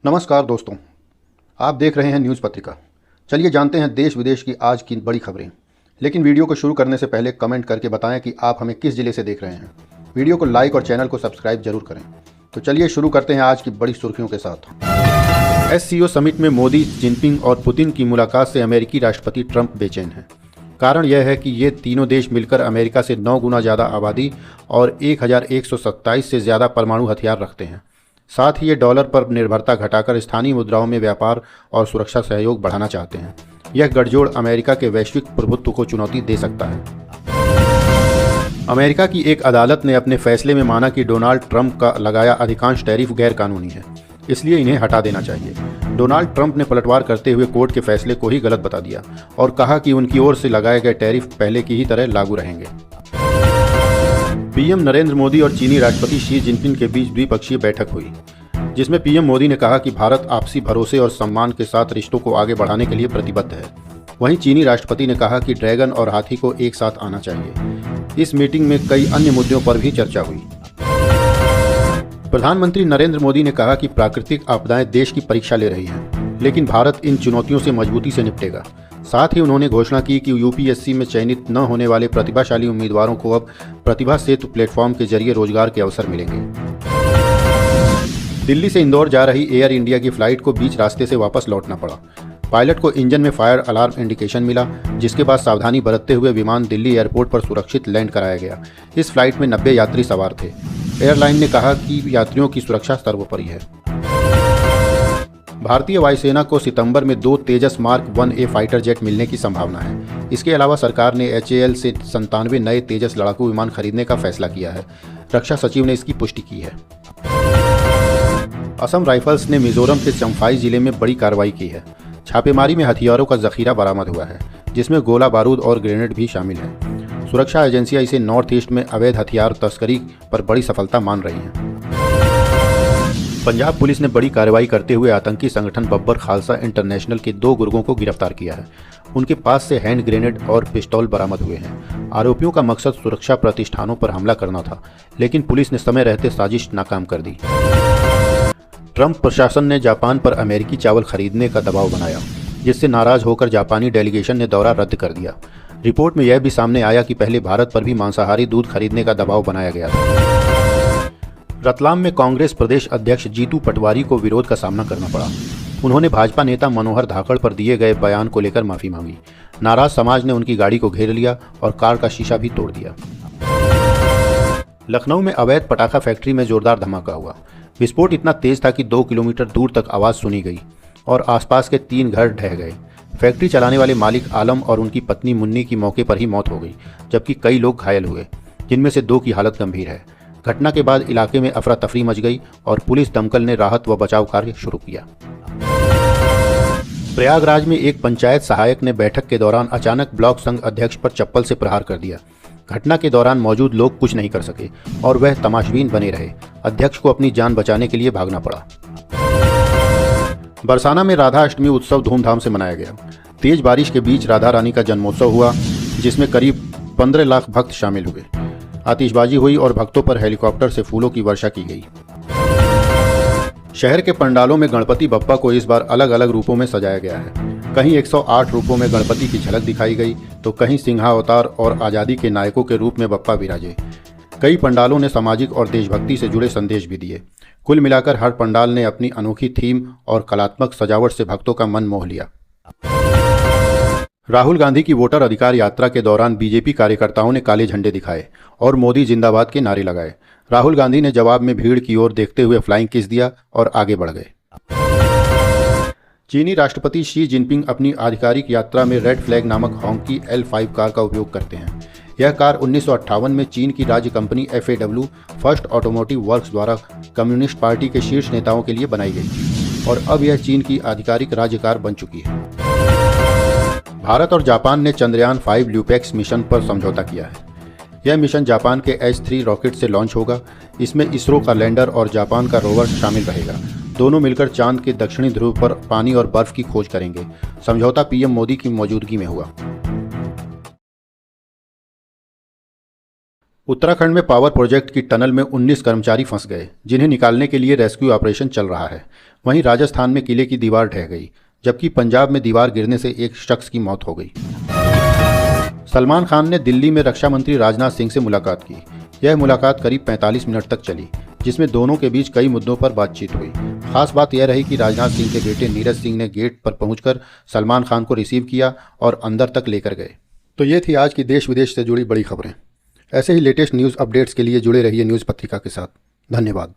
नमस्कार दोस्तों, आप देख रहे हैं न्यूज़ पत्रिका। चलिए जानते हैं देश विदेश की आज की बड़ी खबरें। लेकिन वीडियो को शुरू करने से पहले कमेंट करके बताएं कि आप हमें किस जिले से देख रहे हैं। वीडियो को लाइक और चैनल को सब्सक्राइब जरूर करें। तो चलिए शुरू करते हैं आज की बड़ी सुर्खियों के साथ। एससीओ समिट में मोदी, जिनपिंग और पुतिन की मुलाकात से अमेरिकी राष्ट्रपति ट्रंप बेचैन हैं। कारण यह है कि ये तीनों देश मिलकर अमेरिका से 9 गुना ज़्यादा आबादी और 1127 से ज़्यादा परमाणु हथियार रखते हैं। साथ ही ये डॉलर पर निर्भरता घटाकर स्थानीय मुद्राओं में व्यापार और सुरक्षा सहयोग बढ़ाना चाहते हैं। यह गठजोड़ अमेरिका के वैश्विक प्रभुत्व को चुनौती दे सकता है। अमेरिका की एक अदालत ने अपने फैसले में माना कि डोनाल्ड ट्रंप का लगाया अधिकांश टैरिफ गैरकानूनी है, इसलिए इन्हें हटा देना चाहिए। डोनाल्ड ट्रंप ने पलटवार करते हुए कोर्ट के फैसले को ही गलत बता दिया और कहा कि उनकी ओर से लगाए गए टैरिफ पहले की ही तरह लागू रहेंगे। पीएम नरेंद्र मोदी और चीनी राष्ट्रपति शी जिनपिंग के बीच द्विपक्षीय बैठक हुई, जिसमें पीएम मोदी ने कहा कि भारत आपसी भरोसे और सम्मान के साथ रिश्तों को आगे बढ़ाने के लिए प्रतिबद्ध है। वहीं चीनी राष्ट्रपति ने कहा कि ड्रैगन और हाथी को एक साथ आना चाहिए। इस मीटिंग में कई अन्य मुद्दों पर भी चर्चा हुई। प्रधानमंत्री नरेंद्र मोदी ने कहा कि प्राकृतिक आपदाएं देश की परीक्षा ले रही हैं, लेकिन भारत इन चुनौतियों से मजबूती से निपटेगा। साथ ही उन्होंने घोषणा की कि यूपीएससी में चयनित न होने वाले प्रतिभाशाली उम्मीदवारों को अब प्रतिभा सेतु प्लेटफॉर्म के जरिए रोजगार के अवसर मिलेंगे। दिल्ली से इंदौर जा रही एयर इंडिया की फ्लाइट को बीच रास्ते से वापस लौटना पड़ा। पायलट को इंजन में फायर अलार्म इंडिकेशन मिला, जिसके बाद सावधानी बरतते हुए विमान दिल्ली एयरपोर्ट पर सुरक्षित लैंड कराया गया। इस फ्लाइट में 90 यात्री सवार थे। एयरलाइन ने कहा कि यात्रियों की सुरक्षा सर्वोपरि है। भारतीय वायुसेना को सितंबर में 2 तेजस मार्क 1A फाइटर जेट मिलने की संभावना है। इसके अलावा सरकार ने HAL से 97 नए तेजस लड़ाकू विमान खरीदने का फैसला किया है। रक्षा सचिव ने इसकी पुष्टि की है। असम राइफल्स ने मिजोरम के चम्फाई जिले में बड़ी कार्रवाई की है। छापेमारी में हथियारों का जखीरा बरामद हुआ है, जिसमें गोला बारूद और ग्रेनेड भी शामिल है। सुरक्षा एजेंसियां इसे नॉर्थ ईस्ट में अवैध हथियार तस्करी पर बड़ी सफलता मान रही हैं। पंजाब पुलिस ने बड़ी कार्रवाई करते हुए आतंकी संगठन बब्बर खालसा इंटरनेशनल के 2 गुर्गों को गिरफ्तार किया है। उनके पास से हैंड ग्रेनेड और पिस्तौल बरामद हुए हैं। आरोपियों का मकसद सुरक्षा प्रतिष्ठानों पर हमला करना था, लेकिन पुलिस ने समय रहते साजिश नाकाम कर दी। ट्रंप प्रशासन ने जापान पर अमेरिकी चावल खरीदने का दबाव बनाया, जिससे नाराज होकर जापानी डेलीगेशन ने दौरा रद्द कर दिया। रिपोर्ट में यह भी सामने आया कि पहले भारत पर भी मांसाहारी दूध खरीदने का दबाव बनाया गया था। रतलाम में कांग्रेस प्रदेश अध्यक्ष जीतू पटवारी को विरोध का सामना करना पड़ा। उन्होंने भाजपा नेता मनोहर धाकड़ पर दिए गए बयान को लेकर माफी मांगी। नाराज समाज ने उनकी गाड़ी को घेर लिया और कार का शीशा भी तोड़ दिया। लखनऊ में अवैध पटाखा फैक्ट्री में जोरदार धमाका हुआ। विस्फोट इतना तेज था कि 2 किलोमीटर दूर तक आवाज़ सुनी गई और आसपास के 3 घर ढह गए। फैक्ट्री चलाने वाले मालिक आलम और उनकी पत्नी मुन्नी की मौके पर ही मौत हो गई, जबकि कई लोग घायल हुए, जिनमें से 2 की हालत गंभीर है। घटना के बाद इलाके में अफरा तफरी मच गई और पुलिस दमकल ने राहत व बचाव कार्य शुरू किया। प्रयागराज में एक पंचायत सहायक ने बैठक के दौरान अचानक ब्लॉक संघ अध्यक्ष पर चप्पल से प्रहार कर दिया। घटना के दौरान मौजूद लोग कुछ नहीं कर सके और वह तमाशबीन बने रहे। अध्यक्ष को अपनी जान बचाने के लिए भागना पड़ा। बरसाना में राधा अष्टमी उत्सव धूमधाम से मनाया गया। तेज बारिश के बीच राधा रानी का जन्मोत्सव हुआ, जिसमें करीब 15 लाख भक्त शामिल हुए। आतिशबाजी हुई और भक्तों पर हेलीकॉप्टर से फूलों की वर्षा की गई। शहर के पंडालों में गणपति बप्पा को इस बार अलग अलग रूपों में सजाया गया है। कहीं 108 रूपों में गणपति की झलक दिखाई गई, तो कहीं सिंहावतार और आज़ादी के नायकों के रूप में बप्पा विराजे। कई पंडालों ने सामाजिक और देशभक्ति से जुड़े संदेश भी दिए। कुल मिलाकर हर पंडाल ने अपनी अनोखी थीम और कलात्मक सजावट से भक्तों का मन मोह लिया। राहुल गांधी की वोटर अधिकार यात्रा के दौरान बीजेपी कार्यकर्ताओं ने काले झंडे दिखाए और मोदी जिंदाबाद के नारे लगाए। राहुल गांधी ने जवाब में भीड़ की ओर देखते हुए फ्लाइंग किस दिया और आगे बढ़ गए। चीनी राष्ट्रपति शी जिनपिंग अपनी आधिकारिक यात्रा में रेड फ्लैग नामक हॉन्की L5 कार का उपयोग करते हैं। यह कार 1958 में चीन की राज्य company FAW first automotive works द्वारा कम्युनिस्ट पार्टी के शीर्ष नेताओं के लिए बनाई गई थी और अब यह चीन की आधिकारिक राज्य कार बन चुकी है। भारत और जापान ने चंद्रयान 5 ल्यूपेक्स मिशन पर समझौता किया है। यह मिशन जापान के H3 रॉकेट से लॉन्च होगा। इसमें इसरो का लैंडर और जापान का रोवर शामिल रहेगा। दोनों मिलकर चांद के दक्षिणी ध्रुव पर पानी और बर्फ की खोज करेंगे। समझौता पीएम मोदी की मौजूदगी में हुआ। उत्तराखंड में पावर प्रोजेक्ट की टनल में 19 कर्मचारी फंस गए, जिन्हें निकालने के लिए रेस्क्यू ऑपरेशन चल रहा है। वहीं राजस्थान में किले की दीवार ढह गई, जबकि पंजाब में दीवार गिरने से एक शख्स की मौत हो गई। सलमान खान ने दिल्ली में रक्षा मंत्री राजनाथ सिंह से मुलाकात की। यह मुलाकात करीब 45 मिनट तक चली, जिसमें दोनों के बीच कई मुद्दों पर बातचीत हुई। खास बात यह रही कि राजनाथ सिंह के बेटे नीरज सिंह ने गेट पर पहुंचकर सलमान खान को रिसीव किया और अंदर तक लेकर गए। तो ये थी आज की देश विदेश से जुड़ी बड़ी खबरें। ऐसे ही लेटेस्ट न्यूज़ अपडेट्स के लिए जुड़े रहिए न्यूज़ पत्रिका के साथ। धन्यवाद।